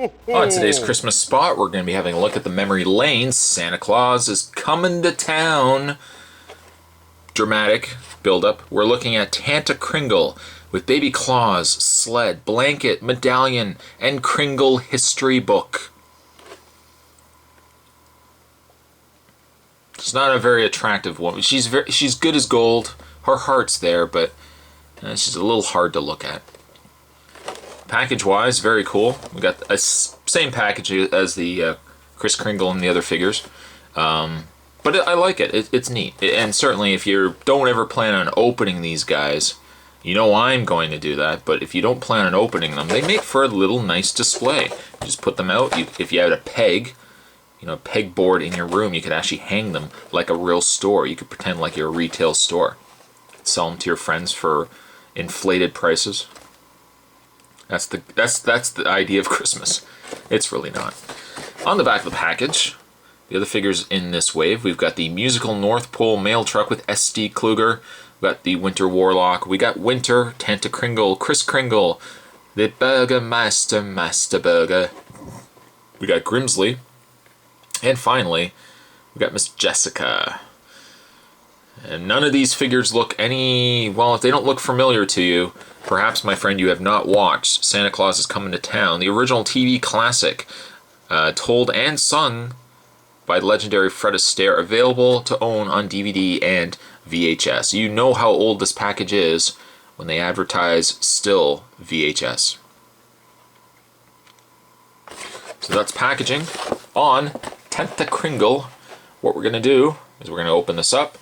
On today's Christmas spot, we're going to be having a look at the memory lane. Santa Claus is coming to town. Dramatic build-up. We're looking at Tanta Kringle with Baby Claus, sled, blanket, medallion, and Kringle history book. She's not a very attractive woman. She's good as gold. Her heart's there, but she's a little hard to look at. Package-wise, very cool. We got a same package as the Kris Kringle and the other figures, but I like it. It's neat, and certainly if you don't ever plan on opening these guys, you know I'm going to do that. But if you don't plan on opening them, they make for a little nice display. You just put them out. If you had a peg, pegboard in your room, you could actually hang them like a real store. You could pretend like you're a retail store. Sell them to your friends for inflated prices. That's the idea of Christmas. It's really not. On the back of the package, the other figures in this wave, we've got the musical North Pole mail truck with S.D. Kluger. We've got the Winter Warlock. We got Winter, Tanta Kringle, Kris Kringle, the Burgermeister, Master Burger. We got Grimsley. And finally, we got Miss Jessica. And none of these figures look well, if they don't look familiar to you, perhaps, my friend, you have not watched Santa Claus is Coming to Town, the original TV classic, told and sung by legendary Fred Astaire, available to own on DVD and VHS. You know how old this package is when they advertise still VHS. So that's packaging on Tanta Kringle. What we're going to do is we're going to open this up,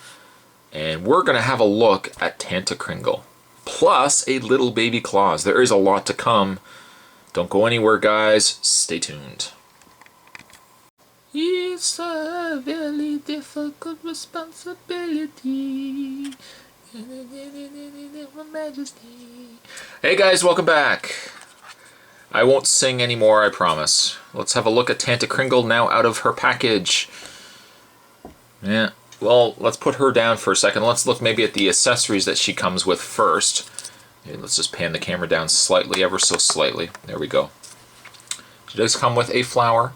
and we're going to have a look at Tanta Kringle, plus a little Baby Claus. There is a lot to come. Don't go anywhere, guys. Stay tuned. It's a very difficult responsibility. Majesty. Hey guys, welcome back. I won't sing anymore, I promise. Let's have a look at Tanta Kringle now out of her package. Yeah. Well, let's put her down for a second. Let's look maybe at the accessories that she comes with first. Okay, let's just pan the camera down slightly, ever so slightly. There we go. She does come with a flower.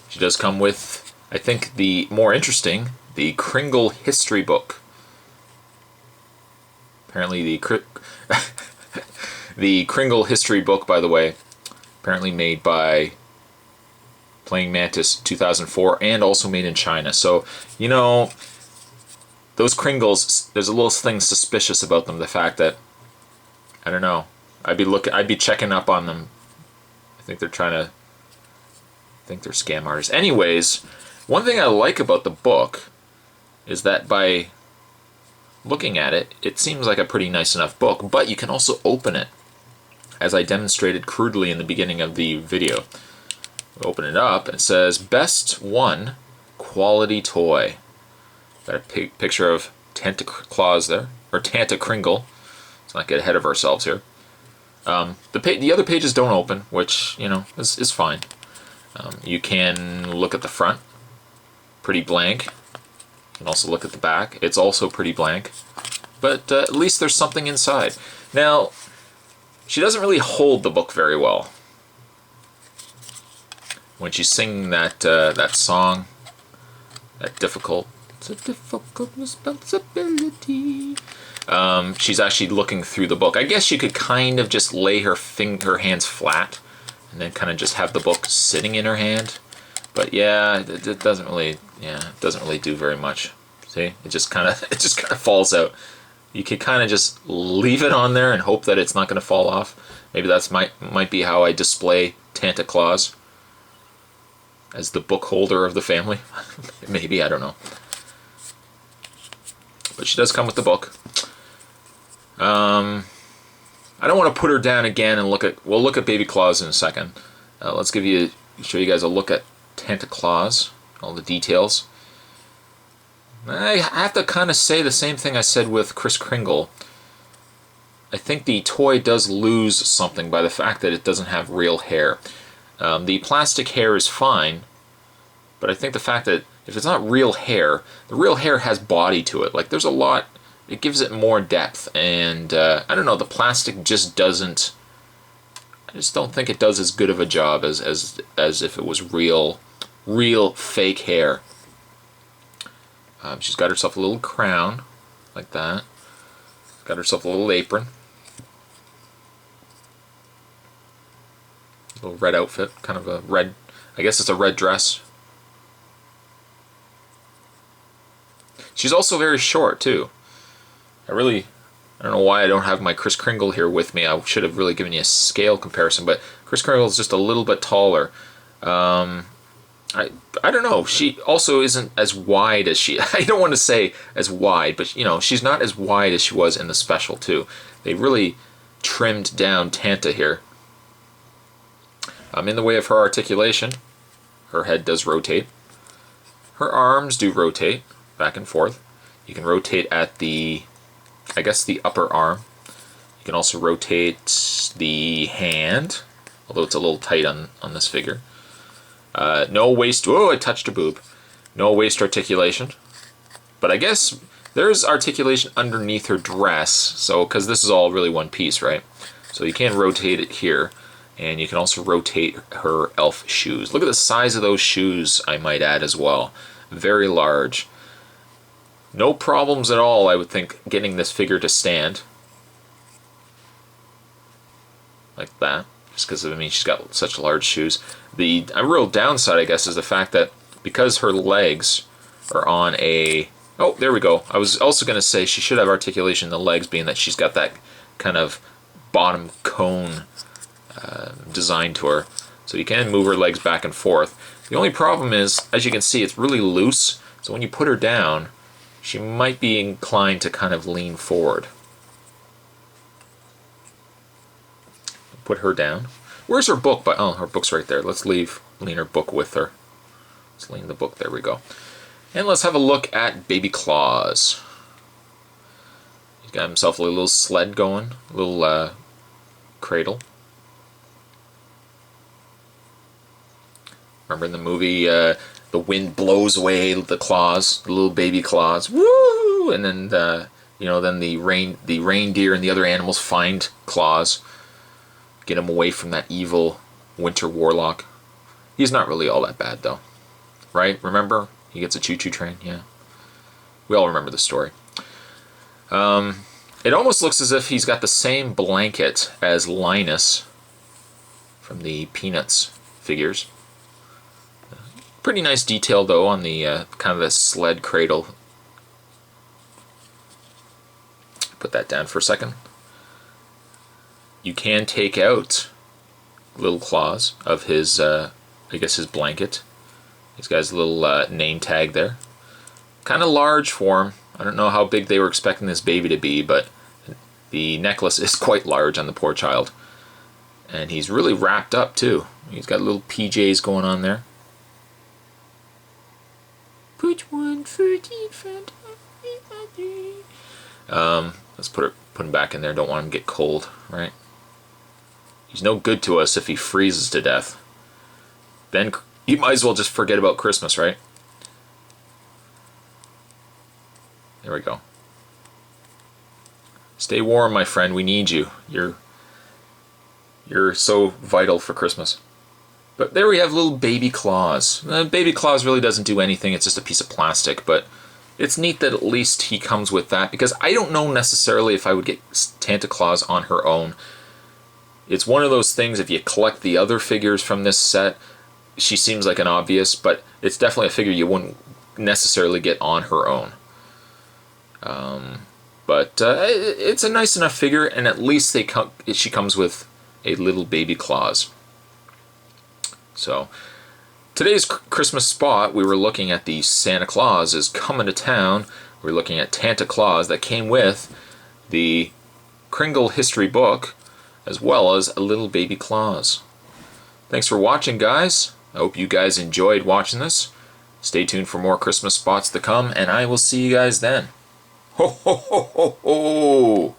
She does come with, I think, the more interesting, the Kringle history book. Apparently the Kringle history book, by the way, apparently made by Playing Mantis 2004, and also made in China. So, those Kringles, there's a little thing suspicious about them. The fact that, I don't know, I'd be checking up on them. I think they're scam artists. Anyways, one thing I like about the book is that by looking at it, it seems like a pretty nice enough book, but you can also open it, as I demonstrated crudely in the beginning of the video. Open it up, it says Best One Quality Toy. Got a picture of Tanta Claus there, or Tanta Kringle. Let's not get ahead of ourselves here. The other pages don't open, which, is fine. You can look at the front, pretty blank. You can also look at the back, it's also pretty blank. But at least there's something inside. Now, she doesn't really hold the book very well. When she's singing that song, it's a difficult responsibility. She's actually looking through the book. I guess she could kind of just lay her hands flat, and then kind of just have the book sitting in her hand. But yeah, it doesn't really do very much. See, it just kind of falls out. You could kind of just leave it on there and hope that it's not going to fall off. Maybe that's might be how I display Tanta Claus, as the book holder of the family. Maybe, I don't know. But she does come with the book. I don't want to put her down again and we'll look at Baby Claus in a second. Let's show you guys a look at Tanta Claus, all the details. I have to kind of say the same thing I said with Kris Kringle. I think the toy does lose something by the fact that it doesn't have real hair. The plastic hair is fine, but I think the fact that if it's not real hair, the real hair has body to it. Like, there's a lot it gives it more depth, and I don't know, the plastic just doesn't. I just don't think it does as good of a job as if it was real fake hair. She's got herself a little crown, like that. Got herself a little apron. A little red outfit, kind of a red, I guess it's a red dress. She's also very short, too. I don't know why I don't have my Kris Kringle here with me. I should have really given you a scale comparison, but Kris Kringle is just a little bit taller. I don't know. She also isn't as wide as she. I don't want to say as wide, but you know, she's not as wide as she was in the special too. They really trimmed down Tanta here. In the way of her articulation, her head does rotate. Her arms do rotate back and forth. You can rotate at the, I guess, the upper arm. You can also rotate the hand, although it's a little tight on this figure. No waist. Oh, I touched a boob. No waist articulation. But I guess there's articulation underneath her dress, so because this is all really one piece, right? So you can rotate it here, and you can also rotate her elf shoes. Look at the size of those shoes, I might add as well. Very large. No problems at all, I would think, getting this figure to stand. Like that. Just because, I mean, she's got such large shoes. The real downside, I guess, is the fact that because her legs are on a... Oh, there we go. I was also going to say she should have articulation in the legs, being that she's got that kind of bottom cone design to her. So you can move her legs back and forth. The only problem is, as you can see, it's really loose. So when you put her down, she might be inclined to kind of lean forward. Put her down. Where's her book? Oh, her book's right there. Let's lean her book with her. Let's lean the book. There we go. And let's have a look at Baby Claus. He's got himself a little sled going, a little cradle. Remember in the movie, the wind blows away the claws, the little baby claws. Woo! And then then the reindeer and the other animals find Claus. Get him away from that evil winter warlock. He's not really all that bad, though. Right? Remember? He gets a choo-choo train? Yeah. We all remember the story. It almost looks as if he's got the same blanket as Linus from the Peanuts figures. Pretty nice detail, though, on the kind of the sled cradle. Put that down for a second. You can take out little claws of his, I guess his blanket. He's got his little name tag there. Kind of large for him. I don't know how big they were expecting this baby to be, but the necklace is quite large on the poor child. And he's really wrapped up too. He's got little PJs going on there. Put one foot in front of the other. Let's put him back in there. Don't want him to get cold, right? He's no good to us if he freezes to death. Then you might as well just forget about Christmas, right? There we go. Stay warm, my friend. We need you. You're so vital for Christmas. But there we have little Baby Claus. Baby Claus really doesn't do anything. It's just a piece of plastic, but it's neat that at least he comes with that, because I don't know necessarily if I would get Santa Claus on her own. It's one of those things, if you collect the other figures from this set, she seems like an obvious, but it's definitely a figure you wouldn't necessarily get on her own. But it's a nice enough figure, and at least she comes with a little Baby Claus. So, today's Christmas spot, we were looking at the Santa Claus is coming to town. We're looking at Tanta Claus that came with the Kringle history book, as well as a little Baby Claus. Thanks for watching, guys. I hope you guys enjoyed watching this. Stay tuned for more Christmas spots to come, and I will see you guys then. Ho, ho, ho, ho, ho!